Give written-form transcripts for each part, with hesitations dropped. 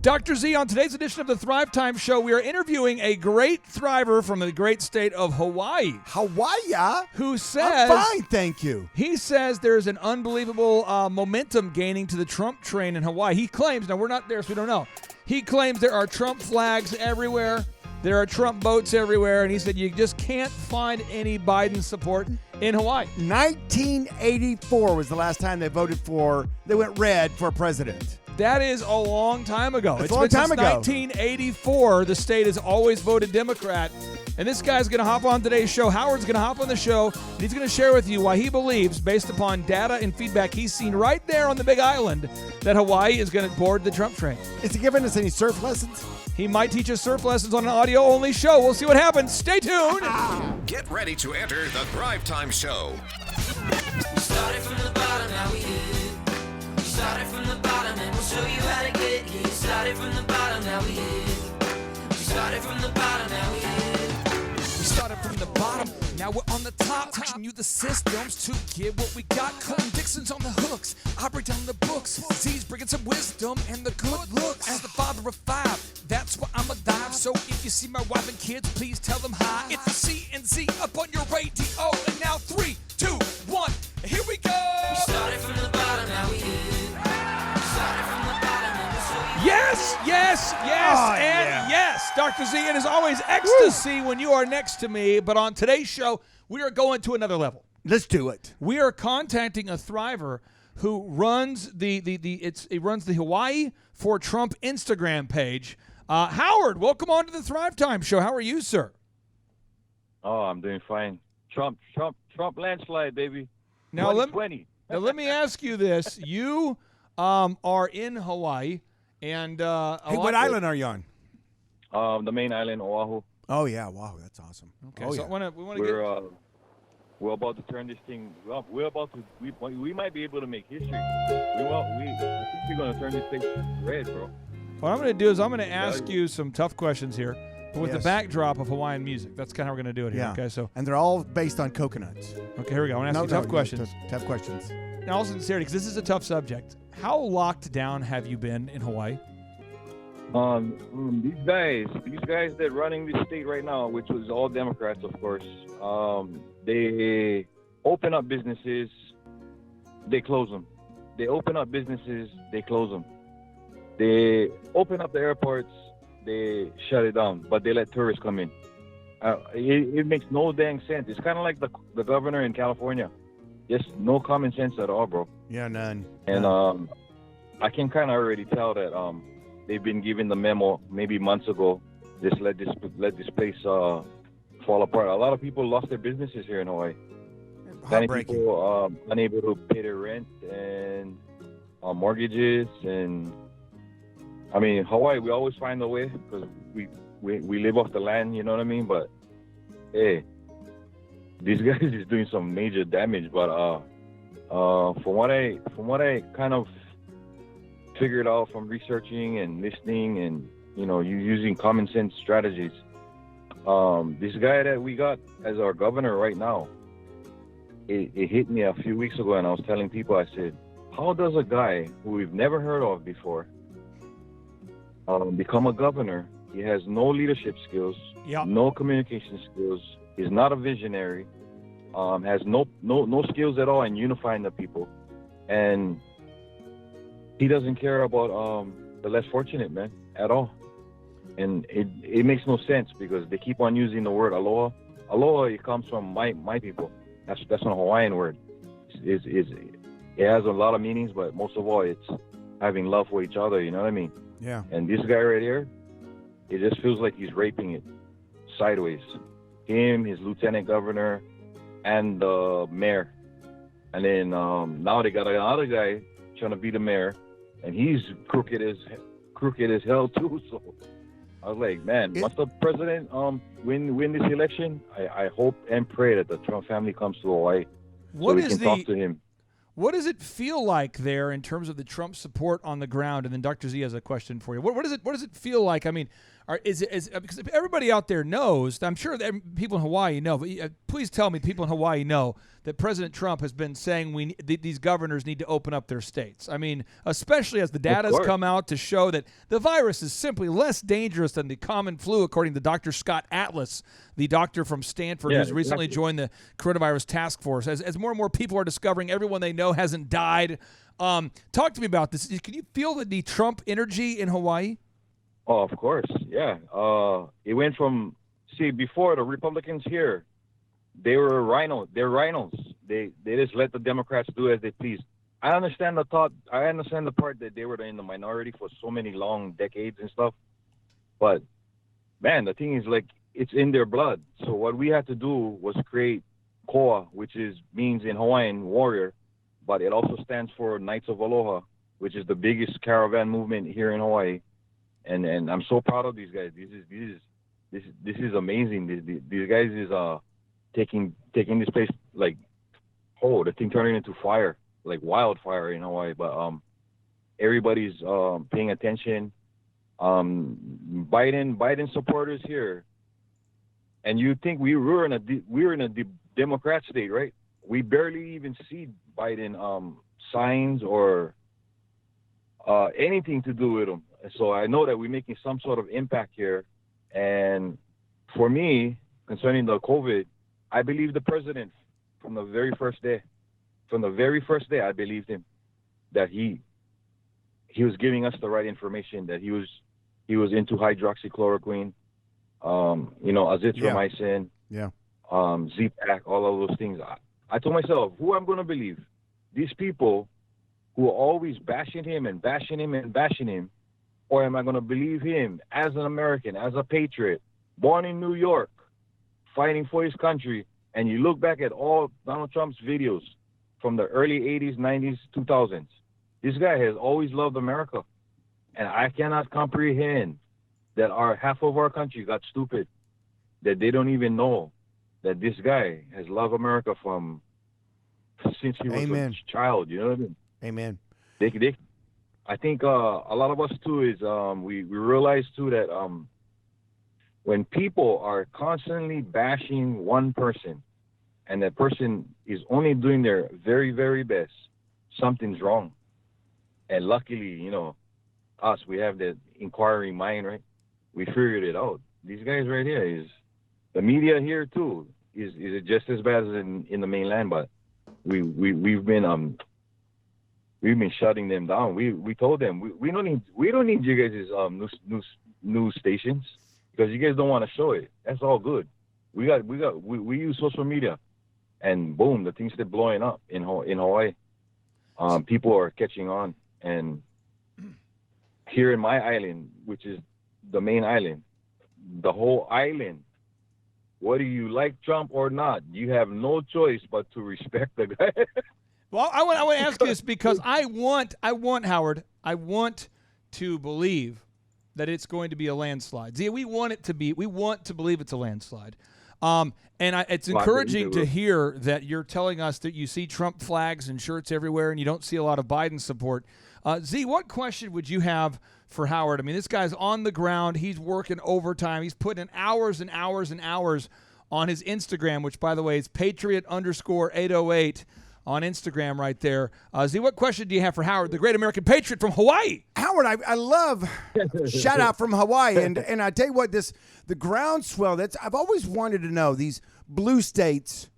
Dr. Z, on today's edition of the Thrive Time Show, we are interviewing a great thriver from the great state of Hawaii. Hawaii? Who says... I'm fine, thank you. He says there's an unbelievable momentum gaining to the Trump train in Hawaii. He claims, now we're not there, so we don't know. He claims there are Trump flags everywhere. There are Trump boats everywhere. And he said you just can't find any Biden support in Hawaii. 1984 was the last time they went red for president. That is a long time ago. It's a long time ago. 1984, the state has always voted Democrat. And this guy's going to hop on today's show. Howard's going to hop on the show, and he's going to share with you why he believes, based upon data and feedback he's seen right there on the Big Island, that Hawaii is going to board the Trump train. Is he giving us any surf lessons? He might teach us surf lessons on an audio-only show. We'll see what happens. Stay tuned. Get ready to enter the Thrive Time Show. We started from the bottom, now we here. We started from the bottom, and we'll show you how to get here. Started from the bottom, now we here. We started from the bottom, now we here. We started from the bottom, now we're on the top. Teaching you the systems to get what we got. Colton Dixon's on the hooks, I break down the books. Z's bringing some wisdom and the good looks. As the father of five, that's why I'm alive. So if you see my wife and kids, please tell them hi. It's the C and Z up on your radio. And now 3, 2, 1, here we go. We started from the bottom, now we here. We started from the bottom, and we'll show you. Yes, yes, yes, Oh, and yeah. yes. Dr. Z, it is always ecstasy when you are next to me. But on today's show, we are going to another level. Let's do it. We are contacting a thriver who runs he runs the Hawaii for Trump Instagram page. Howard, welcome on to the Thrive Time Show. How are you, sir? Oh, I'm doing fine. Trump landslide, baby. Now let 2020. let me ask you this: you are in Hawaii, and Hey, what island are you on? The main island, Oahu. Oh, yeah. Wow, that's awesome. Okay, Oh, so yeah. we want to get. We're about to turn this thing up. We might be able to make history. I think we're gonna turn this place red, bro. What I'm going to do is I'm going to ask you some tough questions here, but with the Yes. backdrop of Hawaiian music. That's kind of how we're going to do it here. Yeah. Okay, so And they're all based on coconuts. okay, here we go. I'm going to ask you tough questions. Tough questions. In all sincerity, because this is a tough subject. How locked down have you been in Hawaii? These guys that running this state right now, which was all Democrats, of course, they open up businesses, they close them. They open up businesses, they close them. They open up the airports, they shut it down, but they let tourists come in. It makes no dang sense. It's kind of like the governor in California. Just no common sense at all, bro. Yeah, none. And I can kind of already tell that they've been given the memo maybe months ago. Just let this place fall apart. A lot of people lost their businesses here in Hawaii. Many Heartbreaking. people unable to pay their rent and mortgages. And I mean, Hawaii, we always find a way because we live off the land. You know what I mean? But hey, these guys is doing some major damage. But from what I kind of figured out from researching and listening and you using common sense strategies, this guy that we got as our governor right now, it hit me a few weeks ago, and I was telling people, I said, how does a guy who we've never heard of before become a governor? He has no leadership skills, Yeah. no communication skills. He's not a visionary. Has no skills at all in unifying the people, and he doesn't care about the less fortunate, man, at all. And it makes no sense because they keep on using the word aloha. Aloha, it comes from my people. That's a Hawaiian word. It has a lot of meanings, but most of all, it's having love for each other. You know what I mean? Yeah. And this guy right here, it just feels like he's raping it sideways. Him, his lieutenant governor, and the mayor. And then now they got another guy trying to be the mayor, and he's crooked as hell too. So I was like, man, once the president win this election, I hope and pray that the Trump family comes to Hawaii so we can talk to him. What does it feel like there in terms of the Trump support on the ground? And then Dr. Z has a question for you. What does it feel like? I mean, because if everybody out there knows, I'm sure that people in Hawaii know, but please tell me people in Hawaii know that President Trump has been saying these governors need to open up their states. I mean, especially as the data has come out to show that the virus is simply less dangerous than the common flu, according to Dr. Scott Atlas, the doctor from Stanford who's recently joined the coronavirus task force. As more and more people are discovering everyone they know hasn't died. Talk to me about this. Can you feel the Trump energy in Hawaii? Oh, of course, yeah. It went from, before the Republicans here, they were rhinos. They're rhinos. They just let the Democrats do as they please. I understand the thought. I understand the part that they were in the minority for so many long decades and stuff. But man, the thing is, like, it's in their blood. So what we had to do was create KOA, which means in Hawaiian warrior, but it also stands for Knights of Aloha, which is the biggest caravan movement here in Hawaii. And I'm so proud of these guys. This is amazing. These guys is taking this place, like, the thing turning into fire, like wildfire in Hawaii. But everybody's paying attention. Biden supporters here, and you think we were in a Democrat state, right? We barely even see Biden signs or anything to do with him. So I know that we're making some sort of impact here. And for me, concerning the COVID, I believe the president from the very first day. From the very first day, I believed him that he was giving us the right information, that he was into hydroxychloroquine, azithromycin, Z-Pack, all of those things. I told myself, who I'm going to believe? These people who are always bashing him, or am I going to believe him as an American, as a patriot, born in New York, fighting for his country? And you look back at all Donald Trump's videos from the early 80s, 90s, 2000s. This guy has always loved America. And I cannot comprehend that half of our country got stupid, that they don't even know that this guy has loved America since he was a child. You know what I mean? Amen. I think a lot of us too is we realize too that when people are constantly bashing one person, and that person is only doing their very, very best, something's wrong. And luckily, us, we have that inquiring mind, right? We figured it out. These guys right here the media here too is just as bad as in the mainland, but we've been shutting them down. We told them we don't need you guys' news stations, because you guys don't want to show it. That's all good. We use social media, and boom, the things start blowing up in Hawaii. People are catching on, and here in my island, which is the main island, the whole island, whether you like Trump or not, you have no choice but to respect the guy. Well, I want to ask you this because I want Howard, I want to believe that it's going to be a landslide. See, we want to believe it's a landslide. It's encouraging to hear that you're telling us that you see Trump flags and shirts everywhere and you don't see a lot of Biden support. Z, what question would you have for Howard? I mean, this guy's on the ground. He's working overtime. He's putting in hours and hours and hours on his Instagram, which, by the way, is Patriot_808 on Instagram right there. Z, what question do you have for Howard, the great American patriot from Hawaii? Howard, I love shout out from Hawaii. And I tell you what, the groundswell, I've always wanted to know these blue states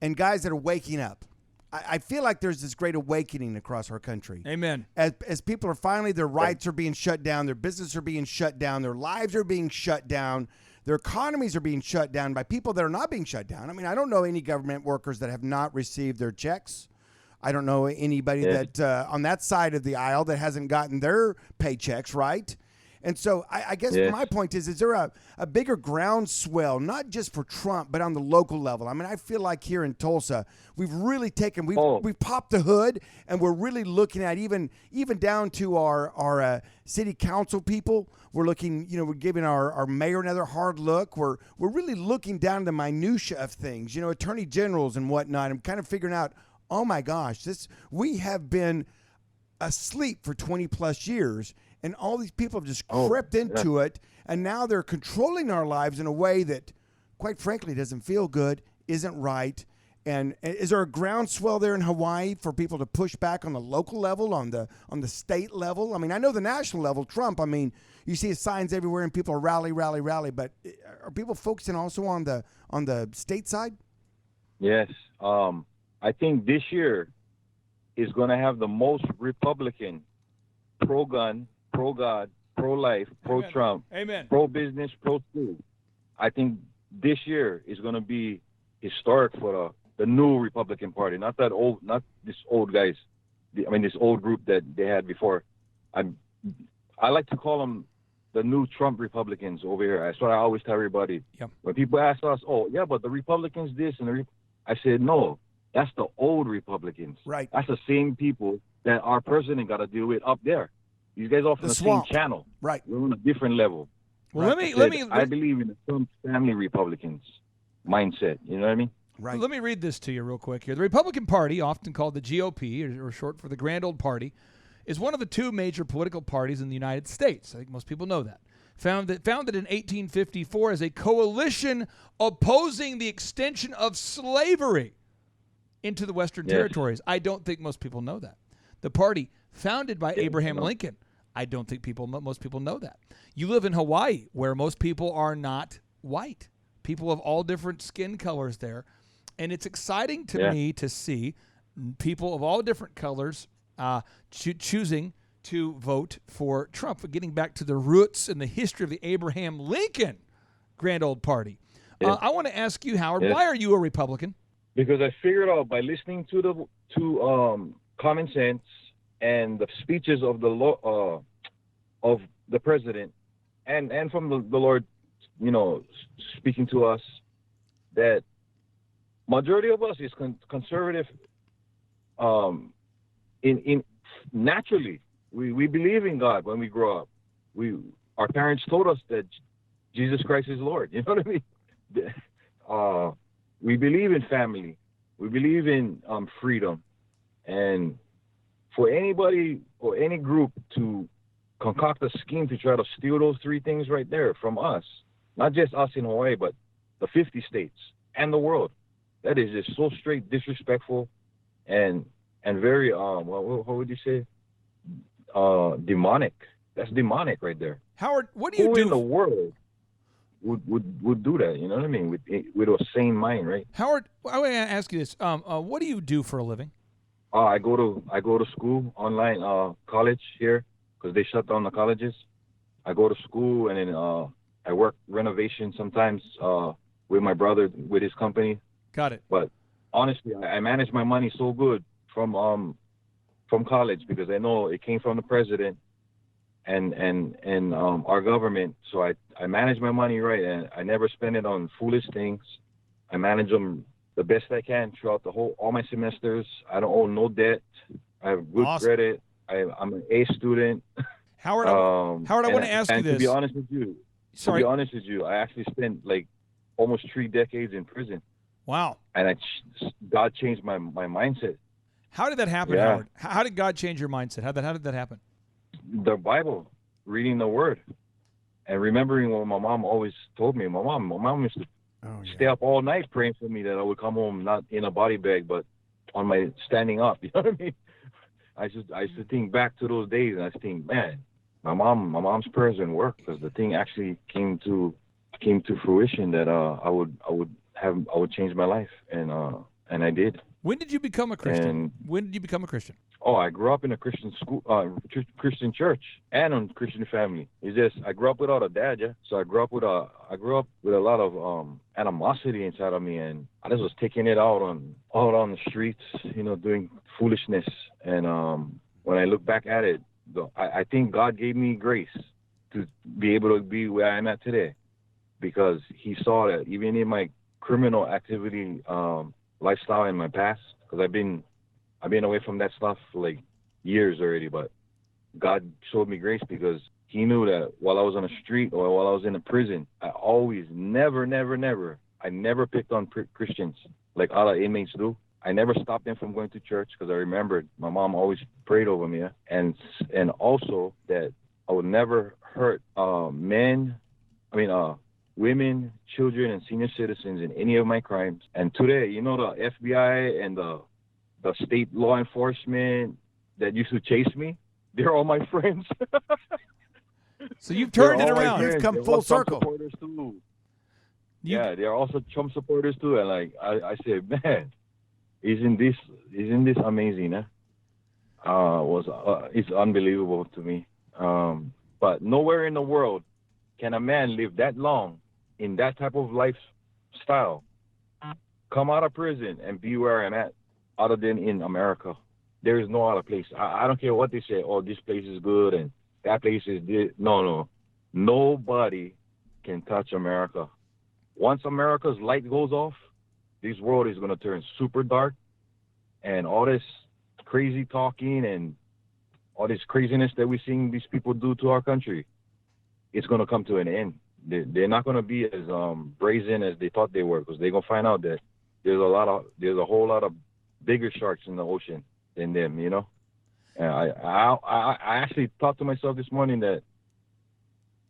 and guys that are waking up. I feel like there's this great awakening across our country. Amen. As people are finally, their rights are being shut down, their businesses are being shut down, their lives are being shut down, their economies are being shut down by people that are not being shut down. I mean, I don't know any government workers that have not received their checks. I don't know anybody that on that side of the aisle that hasn't gotten their paychecks, right? And so I guess my point is there a bigger groundswell, not just for Trump, but on the local level? I mean, I feel like here in Tulsa, we've really we've popped the hood, and we're really looking at even down to our city council people. We're looking, we're giving our mayor another hard look. We're really looking down to the minutia of things, attorney generals and whatnot. I'm kind of figuring out, oh my gosh, we have been asleep for 20 plus years. and all these people have just Oh, crept into it, and now they're controlling our lives in a way that, quite frankly, doesn't feel good, isn't right. And is there a groundswell there in Hawaii for people to push back on the local level, on the state level? I mean, I know the national level, Trump. I mean, you see his signs everywhere, and people are rally. But are people focusing also on the state side? Yes. I think this year is going to have the most Republican, pro-gun, pro-God, pro-life, pro-Trump, Amen. pro-business, pro-school. I think this year is going to be historic for the new Republican Party, not this old guys. This old group that they had before. I like to call them the new Trump Republicans over here. That's what I always tell everybody. Yep. When people ask us, "Oh, yeah, but the Republicans this and I said, no, that's the old Republicans. Right. That's the same people that our president got to deal with up there. These guys are from the swamp. same channel. Right. We're on a different level. Well, Right. I believe in the Trump family Republicans mindset. You know what I mean? Right. Let me read this to you real quick here. The Republican Party, often called the GOP, or short for the Grand Old Party, is one of the two major political parties in the United States. I think most people know that. Founded in 1854 as a coalition opposing the extension of slavery into the Western Yes. territories. I don't think most people know that. The party, founded by Abraham no. Lincoln. I don't think most people know that. You live in Hawaii, where most people are not white. People of all different skin colors there. And it's exciting to me to see people of all different colors choosing to vote for Trump. But getting back to the roots and the history of the Abraham Lincoln Grand Old Party. Yes. I want to ask you, Howard, Yes. why are you a Republican? Because I figured out by listening to Common Sense and the speeches of of the president and from the Lord, speaking to us, that majority of us is conservative. In naturally, we believe in God when we grow up. Our parents told us that Jesus Christ is Lord. You know what I mean? We believe in family. We believe in freedom. And for anybody or any group to concoct a scheme to try to steal those three things right there from us, not just us in Hawaii, but the 50 states and the world, that is just so straight disrespectful and very what would you say? Demonic. That's demonic right there. Howard, what do you Who do? in the world would do that? You know what I mean? With a sane mind, right? Howard, I want to ask you this. What do you do for a living? I go to school online, college here, because they shut down the colleges. I go to school and then I work renovation sometimes with my brother with his company. Got it. But honestly, I manage my money so good from college because I know it came from the president and our government. So I manage my money right, and I never spend it on foolish things. I manage them the best I can throughout all my semesters. I don't owe no debt. I have good Awesome. credit. I'm an A student. Howard, Howard, I want to ask you this. To be honest with you, I actually spent like almost 3 decades in prison. Wow. And God changed my mindset. How did that happen, Yeah. Howard? How did God change your mindset? How did that happen? The Bible, reading the Word, and remembering what my mom always told me. My mom used to stay up all night praying for me that I would come home not in a body bag, but on my standing up. You know what I mean? I used to think back to those days, and I think, man, my mom's prayers didn't work because the thing actually came to fruition that I would change my life, and I did. When did you become a Christian? And- When did you become a Christian? Oh, I grew up in a Christian school, Christian church, and a Christian family. It's just I grew up without a dad, yeah. So I grew up with a lot of animosity inside of me, and I just was taking it out on the streets, doing foolishness. And when I look back at it, I think God gave me grace to be able to be where I'm at today, because He saw that even in my criminal activity lifestyle in my past, because I've been away from that stuff for like years already, but God showed me grace because He knew that while I was on the street or while I was in a prison, I always never picked on Christians like other inmates do. I never stopped them from going to church because I remembered my mom always prayed over me, and also that I would never hurt women, children, and senior citizens in any of my crimes. And today, you know, the FBI and the state law enforcement that used to chase me, they're all my friends. So you've turned it They're all my around. friends. You've come They're full all Trump circle. supporters too. Yeah, they're also Trump supporters too. And like I said, man, isn't this amazing? It's unbelievable to me. But nowhere in the world can a man live that long in that type of lifestyle, come out of prison and be where I'm at, other than in America. There is no other place. I don't care what they say. Oh, this place is good and that place is this. No. Nobody can touch America. Once America's light goes off, this world is going to turn super dark, and all this crazy talking and all this craziness that we're seeing these people do to our country, it's going to come to an end. They're not going to be as brazen as they thought they were, because they're going to find out that there's a whole lot of bigger sharks in the ocean than them, you know. And I actually thought to myself this morning that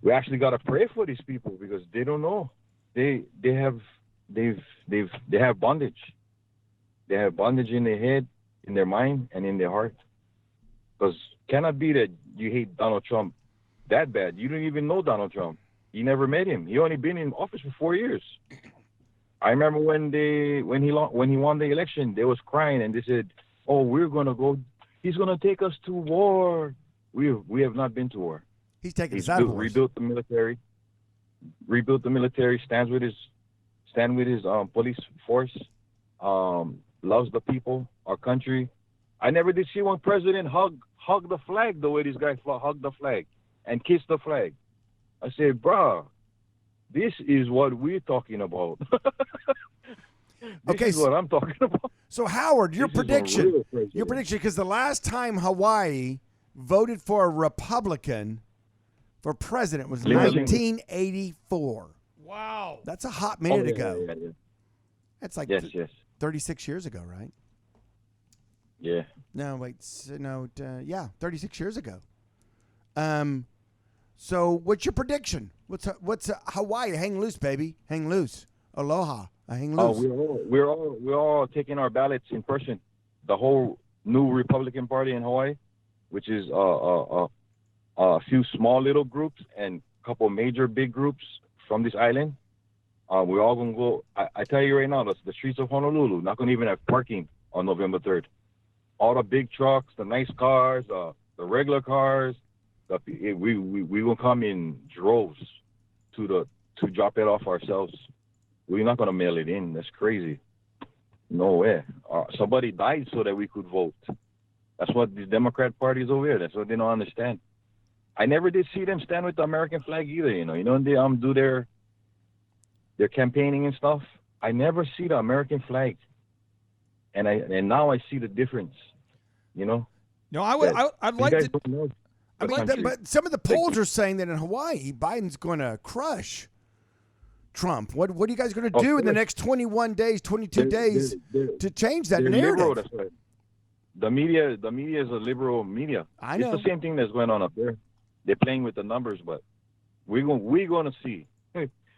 we actually got to pray for these people, because they don't know. They have bondage. They have bondage in their head, in their mind, and in their heart. Because cannot be that you hate Donald Trump that bad. You don't even know Donald Trump. You never met him. He only been in office for 4 years. I remember when he won the election, they was crying and they said, "Oh, he's gonna take us to war." We have not been to war. He's taking He's us out of wars. rebuilt the military, stand with his police force, loves the people, our country. I never did see one president hug the flag the way this guy hugged the flag and kissed the flag. I said, bruh, this is what we're talking about. This is what I'm talking about. So Howard, your This is a prediction, real president. because the last time Hawaii voted for a Republican for president was Lincoln. 1984. Wow. That's a hot minute ago. Yeah. That's like Yes. 36 years ago, right? Yeah. No, wait. 36 years ago. So what's your prediction? What's Hawaii? Hang loose, baby. Hang loose. Aloha. Hang loose. We're all taking our ballots in person. The whole new Republican Party in Hawaii, which is a few small little groups and a couple major big groups from this island. We're all gonna go. I tell you right now, the streets of Honolulu not gonna even have parking on November 3rd. All the big trucks, the nice cars, the regular cars, we will come in droves to drop it off ourselves. We're not gonna mail it in. That's crazy. No way. Somebody died so that we could vote. That's what the Democrat Party is over here. That's what they don't understand. I never did see them stand with the American flag either. You know, they do their campaigning and stuff. I never see the American flag, and now I see the difference. You know. No, I'd like to. But some of the polls are saying that in Hawaii, Biden's going to crush Trump. What are you guys going to do in the next 21 days, 22 days to change that narrative? Liberal, that's right. The media is a liberal media. I know. It's the same thing that's going on up there. They're playing with the numbers, but we're going to see.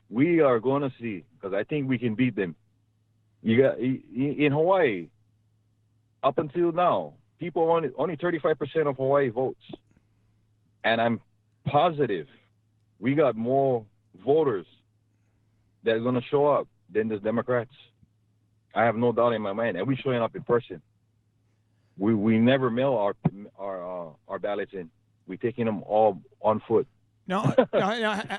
We are going to see, because I think we can beat them. You got in Hawaii. Up until now, people only 35% of Hawaii votes, and I'm positive we got more voters that are going to show up than the Democrats. I have no doubt in my mind, and we're showing up in person. We never mail our ballots in. We're taking them all on foot. No,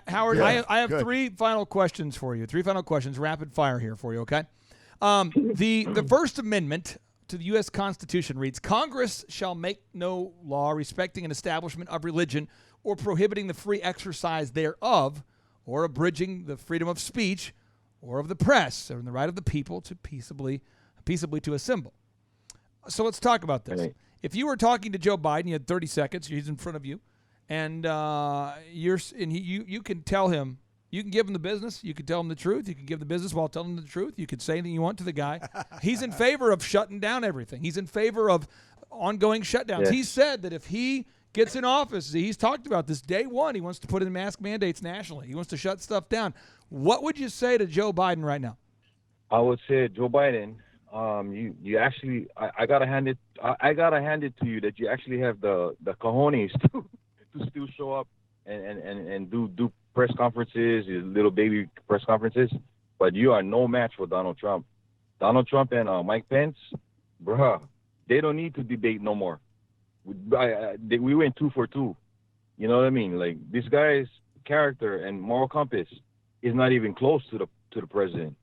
Howard, Good, I have good. three final questions for you. Three final questions, rapid fire here for you, okay? The First Amendment to the U.S. Constitution reads, Congress shall make no law respecting an establishment of religion or prohibiting the free exercise thereof or abridging the freedom of speech or of the press or the right of the people to peaceably to assemble. So let's talk about this. Right. If you were talking to Joe Biden, you had 30 seconds, he's in front of you, and you can tell him, you can give him the business, you can tell him the truth, you can give the business while telling him the truth, you can say anything you want to the guy. He's in favor of shutting down everything. He's in favor of ongoing shutdowns. Yeah. He said that if he gets in office, he's talked about this day one. He wants to put in mask mandates nationally. He wants to shut stuff down. What would you say to Joe Biden right now? I would say Joe Biden. You actually, I gotta hand it to you that you actually have the cojones to still show up and do press conferences, little baby press conferences. But you are no match for Donald Trump. Donald Trump and Mike Pence, bruh, they don't need to debate no more. We went 2 for 2. You know what I mean? Like, this guy's character and moral compass is not even close to the president.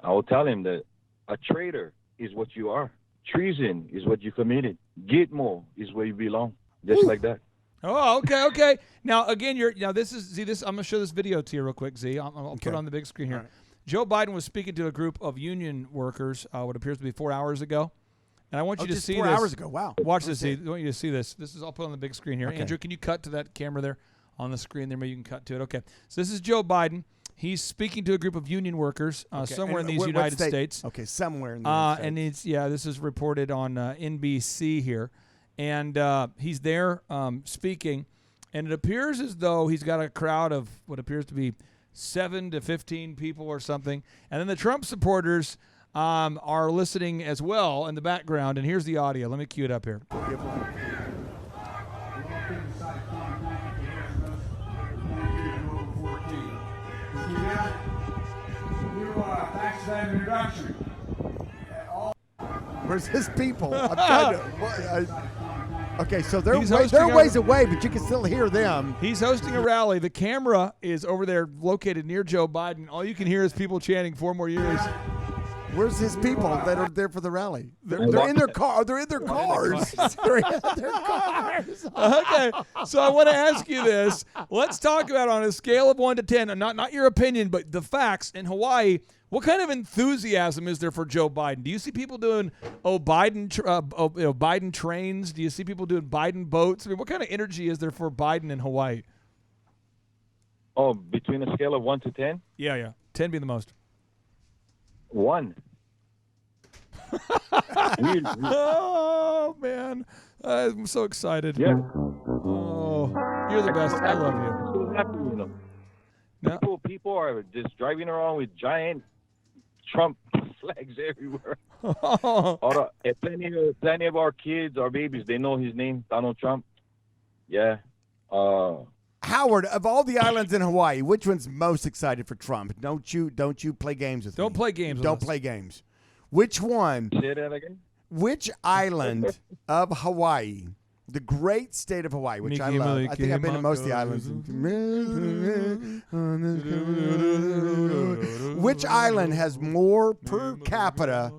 I will tell him that a traitor is what you are. Treason is what you committed. Gitmo is where you belong. Just like that. Oh, okay. Now, again, this is Z. I'm gonna show this video to you real quick, Z. I'll put it on the big screen here. All right. Joe Biden was speaking to a group of union workers, what appears to be 4 hours ago, and I want you to just see 4 this. hours ago. Wow. Watch this, Z. I want you to see this. This is I'll put on the big screen here. Okay. Andrew, can you cut to that camera there on the screen there? Maybe you can cut to it. Okay. So this is Joe Biden. He's speaking to a group of union workers somewhere in these what United state? States. Okay, somewhere in the United States. And this is reported on NBC here, and he's there speaking, and it appears as though he's got a crowd of what appears to be 7 to 15 people or something, and then the Trump supporters are listening as well in the background. And here's the audio. Let me cue it up here. Thanks for that introduction. Where's his people? I'm trying to. Okay, so they're He's hosting they're ways away, but you can still hear them. He's hosting a rally. The camera is over there located near Joe Biden. All you can hear is people chanting 4 more years. Where's his people that are there for the rally? They're in their car. They're in their cars. They're in their cars. Okay, so I want to ask you this. Let's talk about on a scale of 1 to 10, not your opinion, but the facts in Hawaii. What kind of enthusiasm is there for Joe Biden? Do you see people doing Biden trains? Do you see people doing Biden boats? I mean, what kind of energy is there for Biden in Hawaii? Oh, between a scale of 1 to 10? Yeah. 10 being the most. 1. Oh man, I'm so excited. Yeah. Oh, you're the best. I love you. So happy, you know. No. People are just driving around with giant Trump flags everywhere. Plenty of our kids, our babies, they know his name, Donald Trump. Yeah. Howard, of all the islands in Hawaii, which one's most excited for Trump? Don't you play games with me. Don't play games with Don't us. play games. Which one? Say that again? Which island of Hawaii, the great state of Hawaii, which I love. I think I've been to most of the islands. Which island has more per capita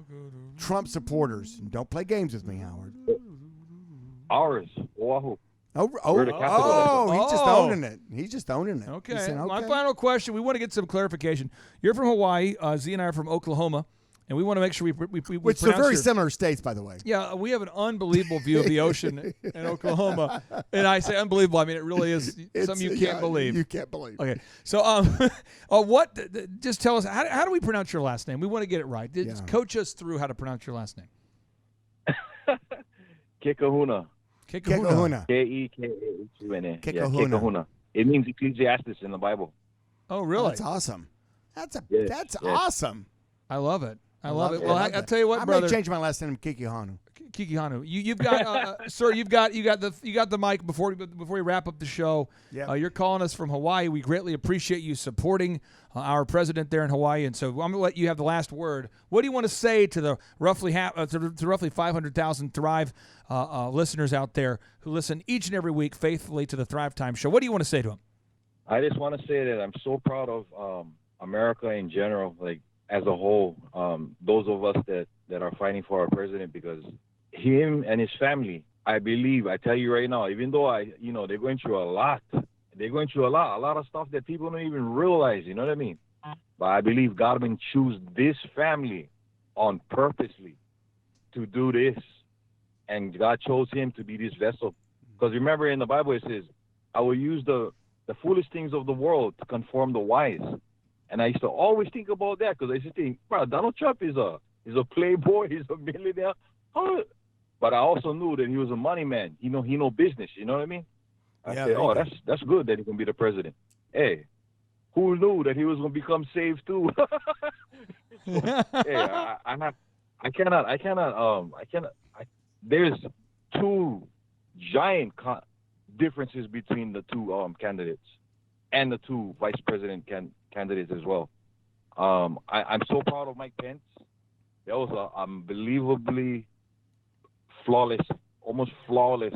Trump supporters? Don't play games with me, Howard. Ours, Oahu. He's just owning it. He's just owning it. Okay. He's saying, My final question. We want to get some clarification. You're from Hawaii. Z and I are from Oklahoma, and we want to make sure we which are pronounce very your- similar states, by the way. Yeah, we have an unbelievable view of the ocean in Oklahoma, and I say unbelievable. I mean, it really is something you can't believe. You can't believe. Okay, so just tell us how do we pronounce your last name? We want to get it right. Just coach us through how to pronounce your last name. Kekahuna. Kekahuna. Kekahuna. Yeah, Kekahuna. Kekahuna. It means Ecclesiastes in the Bible. Oh, really? That's awesome. That's Yes. awesome. I love it. I love it. Well, I love I'll that. tell you what, I brother. may change my last name to Kikihanu. Kikihanu, you've got, sir. You got the mic before we wrap up the show. Yeah. You're calling us from Hawaii. We greatly appreciate you supporting our president there in Hawaii, and so I'm going to let you have the last word. What do you want to say to the roughly roughly 500,000 Thrive listeners out there who listen each and every week faithfully to the Thrive Time Show? What do you want to say to them? I just want to say that I'm so proud of America in general, like as a whole. Those of us that are fighting for our president, because him and his family, I believe, I tell you right now, even though they're going through a lot. They're going through a lot of stuff that people don't even realize, you know what I mean? But I believe God will choose this family on purposely to do this. And God chose him to be this vessel. Because remember in the Bible it says, I will use the foolish things of the world to conform the wise. And I used to always think about that, because I used to think, bro, Donald Trump is a playboy, he's a millionaire. But I also knew that he was a money man. He know business. You know what I mean? I Yeah, said, there you go. that's good that he can be the president. Hey, who knew that he was going to become saved too? Hey, I cannot. There's two giant differences between the two candidates and the two vice president candidates as well. I'm so proud of Mike Pence. That was an unbelievably flawless, almost flawless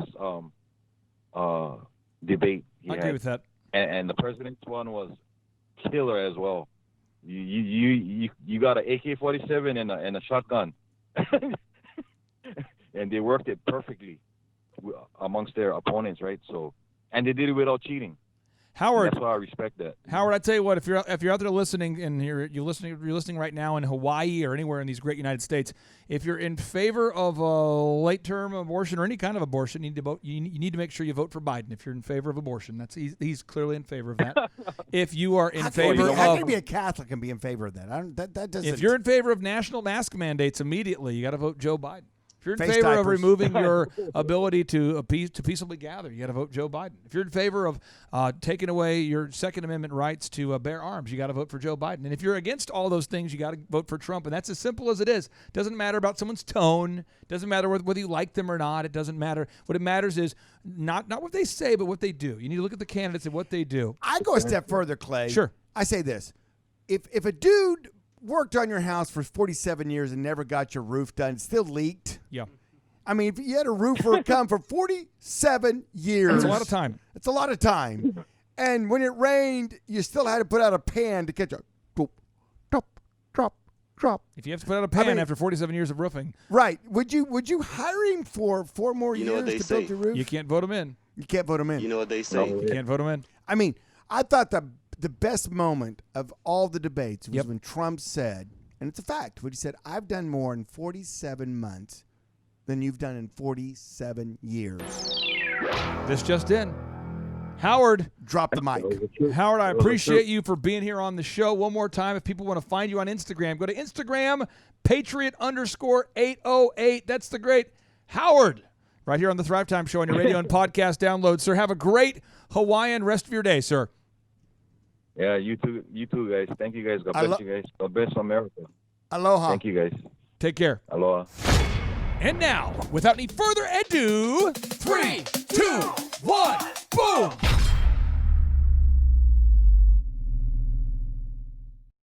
debate he I had. agree with that. And the president's one was killer as well. You got an AK-47 and a shotgun, and they worked it perfectly amongst their opponents, right? So, and they did it without cheating. Howard, And that's why I respect that. Howard, I tell you what, if you're out there listening and you're listening right now in Hawaii or anywhere in these great United States, if you're in favor of a late term abortion or any kind of abortion, you need to vote. You need to make sure you vote for Biden. If you're in favor of abortion, he's clearly in favor of that. If you are in favor How can of you be a Catholic and be in favor of that? That doesn't. if you're in favor of national mask mandates, immediately you got to vote Joe Biden. If you're in Face favor of diapers. removing your ability to peaceably gather, you got to vote Joe Biden. If you're in favor of taking away your Second Amendment rights to bear arms, you got to vote for Joe Biden. And if you're against all those things, you got to vote for Trump. And that's as simple as it is. Doesn't matter about someone's tone. Doesn't matter whether you like them or not. It doesn't matter. What it matters is not what they say, but what they do. You need to look at the candidates and what they do. I go a step further, Clay. Sure. I say this: if a dude worked on your house for 47 years and never got your roof done, still leaked. Yeah, I mean, if you had a roofer come for 47 years, that's a lot of time. It's a lot of time. And when it rained, you still had to put out a pan to catch a drop. If you have to put out a pan mean- after 47 years of roofing, Right? Would you hire him for 4 more You know what years they to build say. your roof? you can't vote him in. You can't vote him in. You know what they say. You can't vote him in. I mean, I thought the best moment of all the debates was Yep. when Trump said, and it's a fact, when he said, "I've done more in 47 months than you've done in 47 years." This just in. Howard, Drop the mic. Howard, I appreciate you for being here on the show. One more time, if people want to find you on Instagram, go to Instagram, Patriot_808. That's the great Howard, right here on the Thrive Time Show on your radio and podcast download. Sir, have a great Hawaiian rest of your day, sir. Yeah, you too, guys. Thank you, guys. God bless you guys. God bless America. Aloha. Thank you, guys. Take care. Aloha. And now, without any further ado, 3, 2, 1, boom!